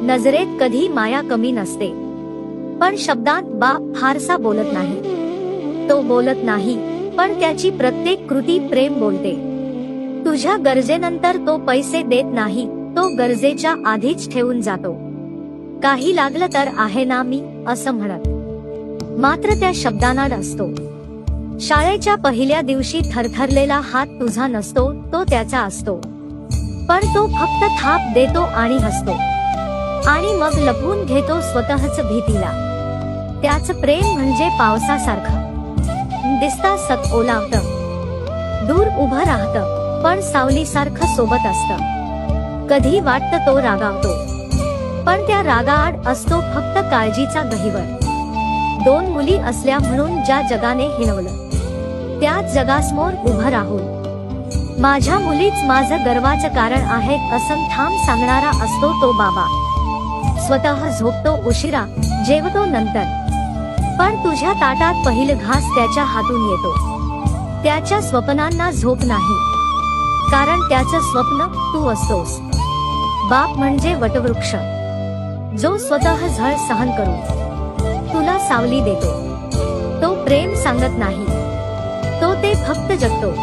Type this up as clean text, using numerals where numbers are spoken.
नजरेत कधी माया कमी नसते, पण शब्दात बाप फारसा बोलत नाही. तो बोलत नाही, पण त्याची प्रत्येक कृती प्रेम बोलते. तुझ्या गरजेनंतर तो पैसे देत नाही, तो गरजेच्या आधीच ठेवून जातो. काही लागलं तर आहे ना मी, असं म्हणत. मात्र त्या शब्दांना असतो. शाळेच्या पहिल्या दिवशी थरथरलेला हात तुझा नसतो, तो त्याचा असतो. पण तो फक्त थाप देतो आणि हसतो, आणि मग लपवून घेतो स्वतःच भीतीला. त्याचं प्रेम म्हणजे पावसासारखं, दिसता सत ओलावतं, दूर उभं राहतं, पण सावलीसारखं सोबत असतं. कधी वाटतं तो रागावतो, पण त्या रागाआड असतो फक्त काळजीचा गहिवर. 2 मुली असल्या म्हणून ज्या जगाने हिणवलं, त्याच जगासमोर उभं राहून माझ्या मुलीच माझं गर्वाचं कारण आहेत असं ठाम सांगणारा असतो तो बाबा. स्वतः झोपतो उशिरा, जेवतो नंतर, पण तुझ्या ताटात पहिलं घास त्याच्या हातून येतो. त्याच्या स्वप्नांना झोप नाही, कारण त्याचं स्वप्न तू असतोस. बाप म्हणजे वटवृक्ष, जो स्वतः झळ सहन करून तुला सावली देतो. तो प्रेम सांगत नाही, तो ते फक्त जगतो.